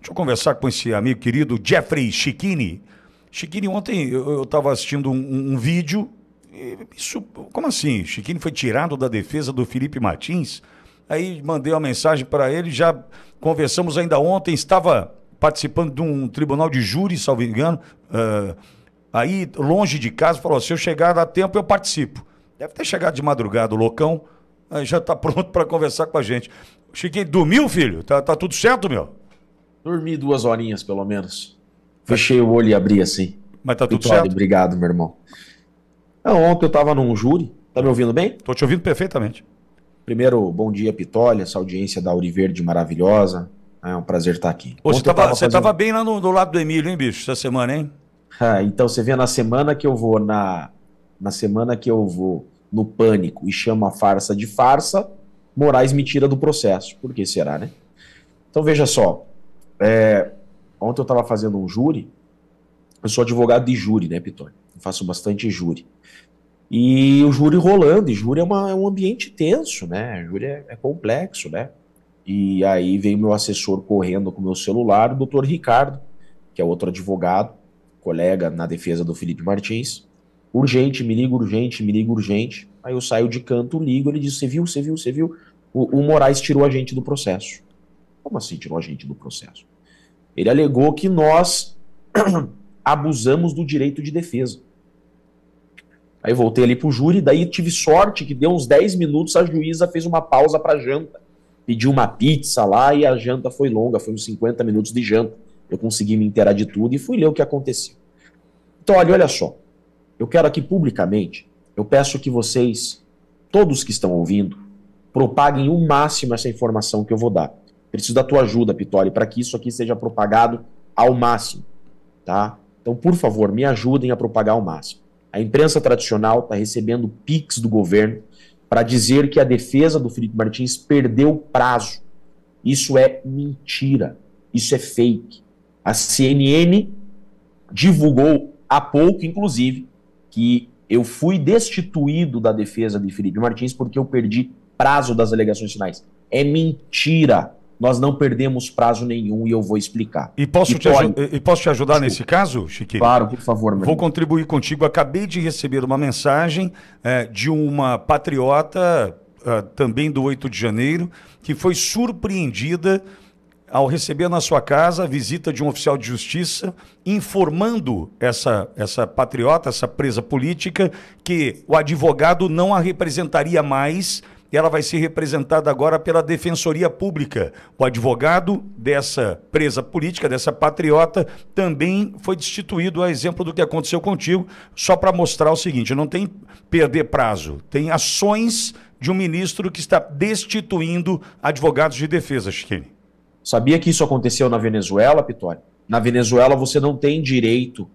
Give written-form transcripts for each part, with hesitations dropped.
Deixa eu conversar com esse amigo querido Jeffrey Chiquini. Chiquini, ontem eu estava assistindo um vídeo. Isso, como assim? Chiquini foi tirado da defesa do Felipe Martins? Aí mandei uma mensagem para ele, já conversamos ainda ontem, estava participando de um tribunal de júri, salvo engano, aí longe de casa, falou, se eu chegar a tempo eu participo. Deve ter chegado de madrugada o loucão, aí já está pronto para conversar com a gente. Chiquini, dormiu, filho? Tá tudo certo, meu? Dormi 2 horinhas, pelo menos. Fechei o olho e abri assim. Mas tá tudo Vitória, certo? obrigado, meu irmão. Ontem eu tava num júri. Tá me ouvindo bem? Tô te ouvindo perfeitamente. Primeiro, bom dia, Pitolha, essa audiência da Auriverde maravilhosa. É um prazer estar aqui. Ô, você Ontem tava bem lá do lado do Emílio, hein, bicho, essa semana, hein? Então você vê na semana que eu vou no pânico e chamo a farsa de farsa, Moraes me tira do processo. Por que será, né? Então veja só. Ontem eu estava fazendo um júri. Eu sou advogado de júri, né, Pitolha? Eu faço bastante júri. E o júri rolando, e júri é um ambiente tenso, né? Júri é complexo, né? E aí veio meu assessor correndo com o meu celular, o doutor Ricardo, que é outro advogado, colega na defesa do Felipe Martins. Urgente, me liga urgente, me liga urgente. Aí eu saio de canto, ligo, ele diz, você viu? O Moraes tirou a gente do processo. Como assim tirou a gente do processo? Ele alegou que nós abusamos do direito de defesa. Aí voltei ali pro júri, daí tive sorte que deu uns 10 minutos, a juíza fez uma pausa para janta. Pediu uma pizza lá e a janta foi longa, foi uns 50 minutos de janta. Eu consegui me inteirar de tudo e fui ler o que aconteceu. Então, olha só, eu quero aqui publicamente, eu peço que vocês, todos que estão ouvindo, propaguem o máximo essa informação que eu vou dar. Preciso da tua ajuda, Pitoli, para que isso aqui seja propagado ao máximo, tá? Então, por favor, me ajudem a propagar ao máximo. A imprensa tradicional está recebendo pics do governo para dizer que a defesa do Felipe Martins perdeu prazo. Isso é mentira. Isso é fake. A CNN divulgou há pouco, inclusive, que eu fui destituído da defesa de Felipe Martins porque eu perdi prazo das alegações finais. É mentira. Nós não perdemos prazo nenhum e eu vou explicar. E posso te ajudar nesse caso, Chiquinho? Claro, por favor, meu Vou irmão. contribuir contigo. Acabei de receber uma mensagem de uma patriota, também do 8 de janeiro, que foi surpreendida ao receber na sua casa a visita de um oficial de justiça, informando essa patriota, essa presa política, que o advogado não a representaria mais. Ela vai ser representada agora pela Defensoria Pública. O advogado dessa presa política, dessa patriota, também foi destituído, a exemplo do que aconteceu contigo, só para mostrar o seguinte, não tem perder prazo, tem ações de um ministro que está destituindo advogados de defesa, Chiquini. Sabia que isso aconteceu na Venezuela, Pitoli? Na Venezuela você não tem direito,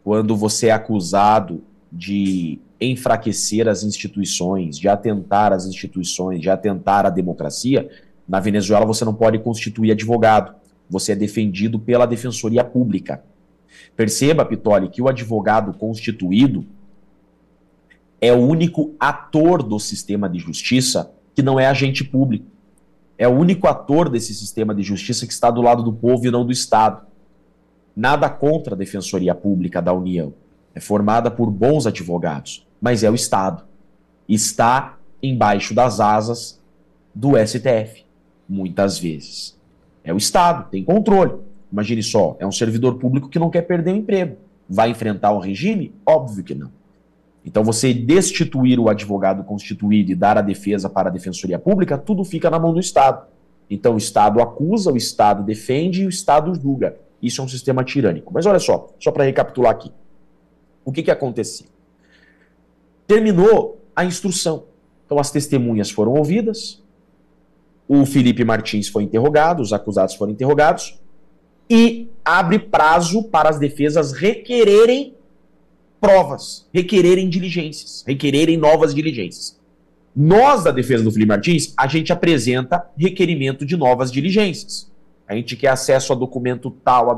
quando você é acusado de enfraquecer as instituições, de atentar às instituições, de atentar à democracia, na Venezuela você não pode constituir advogado. Você é defendido pela Defensoria Pública. Perceba, Pitoli, que o advogado constituído é o único ator do sistema de justiça que não é agente público. É o único ator desse sistema de justiça que está do lado do povo e não do Estado. Nada contra a Defensoria Pública da União. É formada por bons advogados, mas é o Estado. Está embaixo das asas do STF, muitas vezes. É o Estado, tem controle. Imagine só, é um servidor público que não quer perder o emprego. Vai enfrentar o regime? Óbvio que não. Então você destituir o advogado constituído e dar a defesa para a Defensoria Pública, tudo fica na mão do Estado. Então o Estado acusa, o Estado defende e o Estado julga. Isso é um sistema tirânico. Mas olha só para recapitular aqui. O que aconteceu? Terminou a instrução. Então as testemunhas foram ouvidas, o Felipe Martins foi interrogado, os acusados foram interrogados, e abre prazo para as defesas requererem provas, requererem diligências, requererem novas diligências. Nós, da defesa do Felipe Martins, a gente apresenta requerimento de novas diligências. A gente quer acesso a documento tal,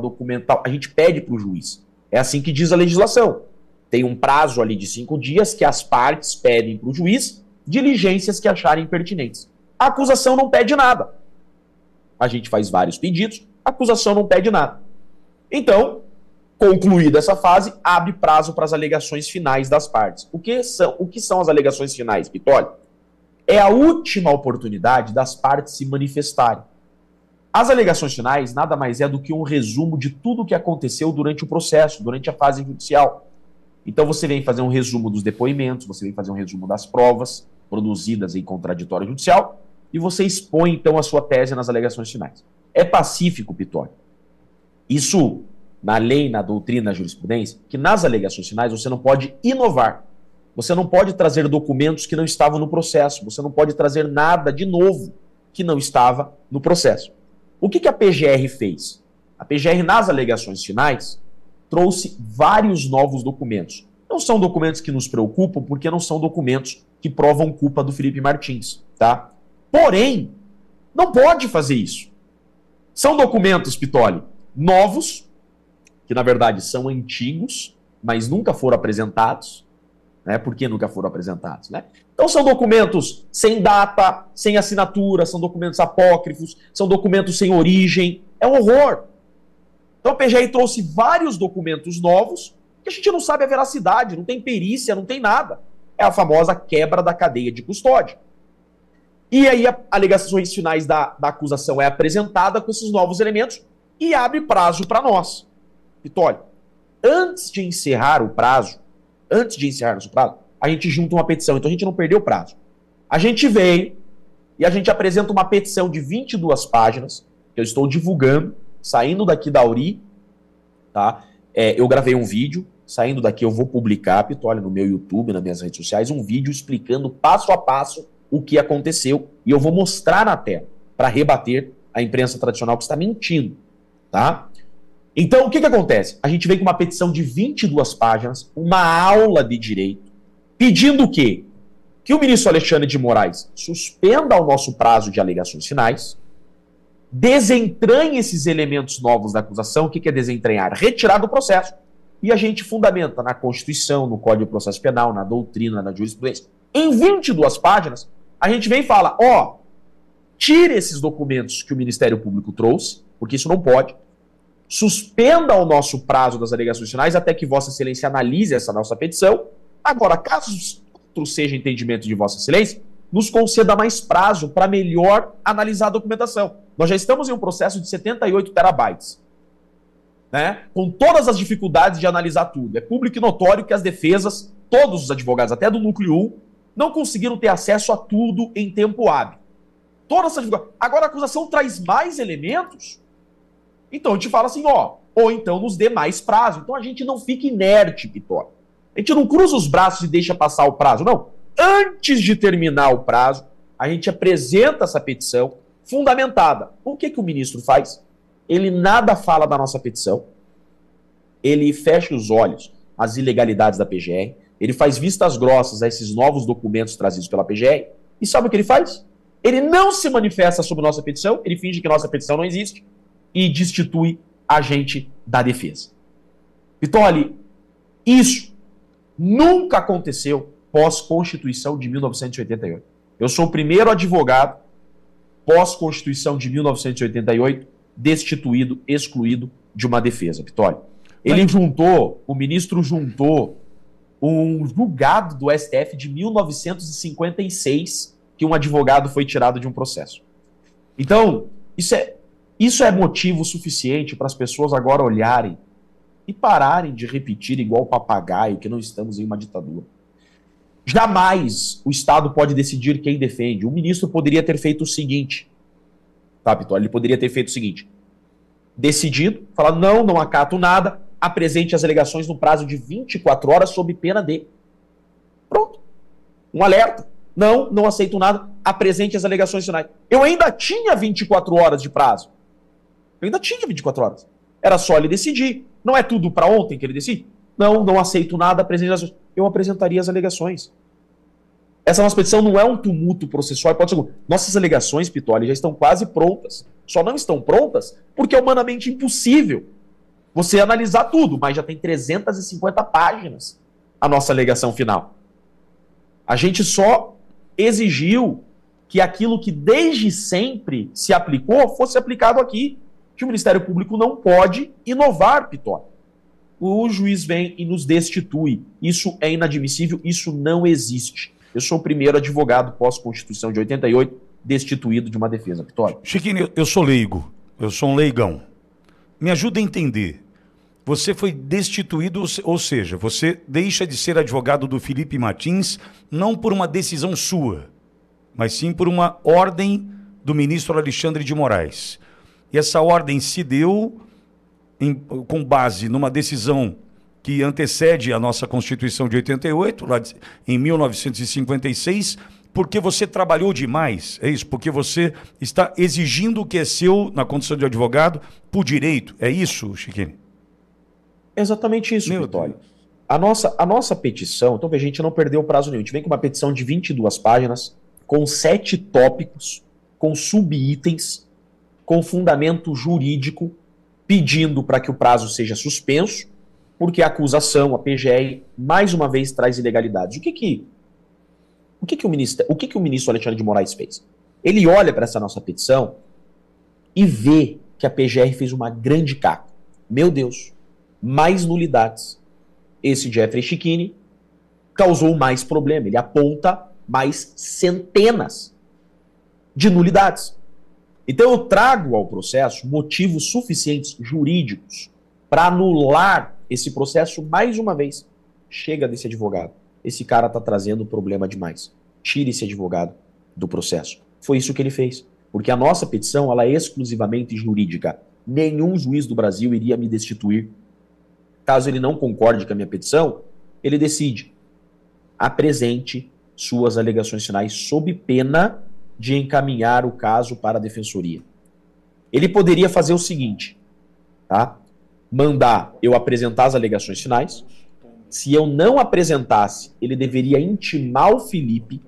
a gente pede para o juiz. É assim que diz a legislação. Tem um prazo ali de 5 dias que as partes pedem para o juiz diligências que acharem pertinentes. A acusação não pede nada. A gente faz vários pedidos, a acusação não pede nada. Então, concluída essa fase, abre prazo para as alegações finais das partes. O que são as alegações finais, Pitoli? É a última oportunidade das partes se manifestarem. As alegações finais nada mais é do que um resumo de tudo o que aconteceu durante o processo, durante a fase judicial. Então você vem fazer um resumo dos depoimentos, você vem fazer um resumo das provas produzidas em contraditório judicial e você expõe então a sua tese nas alegações finais. É pacífico, Pitoli. Isso, na lei, na doutrina, na jurisprudência, que nas alegações finais você não pode inovar. Você não pode trazer documentos que não estavam no processo. Você não pode trazer nada de novo que não estava no processo. O que a PGR fez? A PGR, nas alegações finais, trouxe vários novos documentos. Não são documentos que nos preocupam, porque não são documentos que provam culpa do Felipe Martins, tá? Porém, não pode fazer isso. São documentos, Pitoli, novos, que na verdade são antigos, mas nunca foram apresentados. Né? Por que nunca foram apresentados? Né? Então são documentos sem data, sem assinatura, são documentos apócrifos, são documentos sem origem. É um horror. Então a PGR trouxe vários documentos novos que a gente não sabe a veracidade, não tem perícia, não tem nada. É a famosa quebra da cadeia de custódia. E aí as alegações finais da acusação é apresentada com esses novos elementos e abre prazo para nós. Pitoli, antes de encerrar o prazo, a gente junta uma petição, então a gente não perdeu o prazo. A gente veio e a gente apresenta uma petição de 22 páginas, que eu estou divulgando, saindo daqui da URI, tá? Eu gravei um vídeo, saindo daqui eu vou publicar, Pitoli, no meu YouTube, nas minhas redes sociais, um vídeo explicando passo a passo o que aconteceu e eu vou mostrar na tela para rebater a imprensa tradicional que está mentindo, tá? Então, o que acontece? A gente vem com uma petição de 22 páginas, uma aula de direito, pedindo o quê? Que o ministro Alexandre de Moraes suspenda o nosso prazo de alegações finais, desentranhe esses elementos novos da acusação. O que é desentranhar? Retirar do processo. E a gente fundamenta na Constituição, no Código de Processo Penal, na doutrina, na jurisprudência. Em 22 páginas, a gente vem e fala, tire esses documentos que o Ministério Público trouxe, porque isso não pode, suspenda o nosso prazo das alegações finais até que Vossa Excelência analise essa nossa petição. Agora, caso outro seja entendimento de Vossa Excelência, nos conceda mais prazo para melhor analisar a documentação. Nós já estamos em um processo de 78 terabytes, né? Com todas as dificuldades de analisar tudo. É público e notório que as defesas, todos os advogados, até do Núcleo 1, não conseguiram ter acesso a tudo em tempo hábil. Toda essa dificuldade. Agora a acusação traz mais elementos. Então a gente fala assim, ou então nos dê mais prazo. Então a gente não fica inerte, Pitoli. A gente não cruza os braços e deixa passar o prazo, não. Antes de terminar o prazo, a gente apresenta essa petição fundamentada. O que o ministro faz? Ele nada fala da nossa petição, ele fecha os olhos às ilegalidades da PGR, ele faz vistas grossas a esses novos documentos trazidos pela PGR, e sabe o que ele faz? Ele não se manifesta sobre nossa petição, ele finge que nossa petição não existe, e destitui a gente da defesa. Pitoli, isso nunca aconteceu pós-Constituição de 1988. Eu sou o primeiro advogado pós-Constituição de 1988 destituído, excluído de uma defesa, Pitoli. O ministro juntou um julgado do STF de 1956 que um advogado foi tirado de um processo. Então, isso é motivo suficiente para as pessoas agora olharem e pararem de repetir igual papagaio que não estamos em uma ditadura. Jamais o Estado pode decidir quem defende. O ministro poderia ter feito o seguinte, tá, Pitoli? Ele poderia ter feito o seguinte, decidido, falar, não acato nada, apresente as alegações no prazo de 24 horas sob pena de. Pronto. Um alerta. Não aceito nada, apresente as alegações finais. Eu ainda tinha 24 horas de prazo. Era só ele decidir. Não é tudo para ontem que ele decide? Não aceito nada, apresente as... Eu apresentaria as alegações. Essa nossa petição não é um tumulto processual. Nossas alegações, Pitoli, já estão quase prontas. Só não estão prontas porque é humanamente impossível você analisar tudo, mas já tem 350 páginas a nossa alegação final. A gente só exigiu que aquilo que desde sempre se aplicou fosse aplicado aqui. que o Ministério Público não pode inovar, Pitó. O juiz vem e nos destitui. Isso é inadmissível, isso não existe. Eu sou o primeiro advogado pós-Constituição de 88 destituído de uma defesa, Pitó. Chiquinho, eu sou leigo, eu sou um leigão. Me ajuda a entender. Você foi destituído, ou seja, você deixa de ser advogado do Felipe Martins não por uma decisão sua, mas sim por uma ordem do ministro Alexandre de Moraes. E essa ordem se deu com base numa decisão que antecede a nossa Constituição de 88, lá em 1956, porque você trabalhou demais, é isso? Porque você está exigindo o que é seu na condição de advogado por direito, é isso, Chiquinho? Exatamente isso, Vitório. A nossa petição, então a gente não perdeu prazo nenhum, a gente vem com uma petição de 22 páginas, com 7 tópicos, com subitens, com fundamento jurídico, pedindo para que o prazo seja suspenso, porque a acusação, a PGR, mais uma vez traz ilegalidades. O que o ministro Alexandre de Moraes fez? Ele olha para essa nossa petição e vê que a PGR fez uma grande caca. Meu Deus, mais nulidades. Esse Jeffrey Chiquini causou mais problema. Ele aponta mais centenas de nulidades. Então eu trago ao processo motivos suficientes jurídicos para anular esse processo mais uma vez. Chega desse advogado. Esse cara está trazendo problema demais. Tire esse advogado do processo. Foi isso que ele fez. Porque a nossa petição ela é exclusivamente jurídica. Nenhum juiz do Brasil iria me destituir. Caso ele não concorde com a minha petição, ele decide. Apresente suas alegações finais sob pena de encaminhar o caso para a defensoria. Ele poderia fazer o seguinte, tá? Mandar eu apresentar as alegações finais. Se eu não apresentasse, ele deveria intimar o Felipe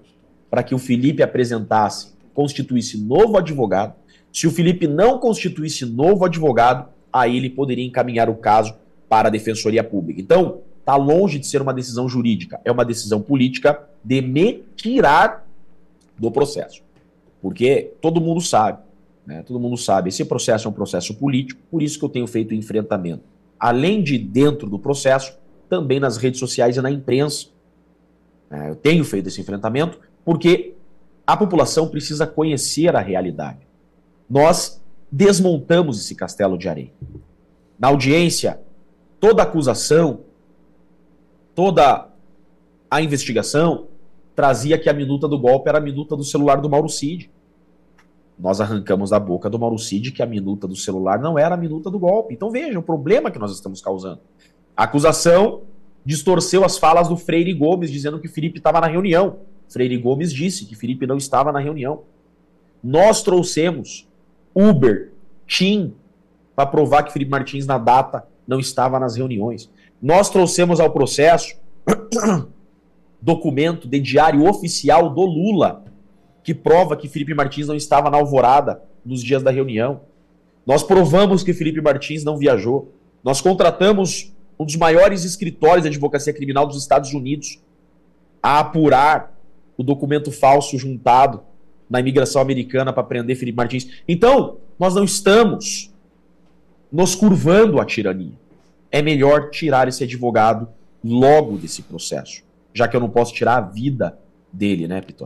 para que o Felipe apresentasse, constituísse novo advogado. Se o Felipe não constituísse novo advogado, aí ele poderia encaminhar o caso para a Defensoria Pública. Então, está longe de ser uma decisão jurídica, é uma decisão política de me tirar do processo. Porque todo mundo sabe, né? Todo mundo sabe, esse processo é um processo político, por isso que eu tenho feito enfrentamento. Além de dentro do processo, também nas redes sociais e na imprensa. Eu tenho feito esse enfrentamento porque a população precisa conhecer a realidade. Nós desmontamos esse castelo de areia. Na audiência, toda acusação, toda a investigação trazia que a minuta do golpe era a minuta do celular do Mauro Cid. Nós arrancamos da boca do Mauro Cid que a minuta do celular não era a minuta do golpe. Então veja o problema que nós estamos causando. A acusação distorceu as falas do Freire Gomes, dizendo que Felipe estava na reunião. Freire Gomes disse que Felipe não estava na reunião. Nós trouxemos Uber, TIM, para provar que Felipe Martins, na data, não estava nas reuniões. Nós trouxemos ao processo documento de diário oficial do Lula, que prova que Felipe Martins não estava na Alvorada nos dias da reunião. Nós provamos que Felipe Martins não viajou. Nós contratamos um dos maiores escritórios de advocacia criminal dos Estados Unidos a apurar o documento falso juntado na imigração americana para prender Felipe Martins. Então, nós não estamos nos curvando à tirania. É melhor tirar esse advogado logo desse processo, já que eu não posso tirar a vida dele, né, Pitó?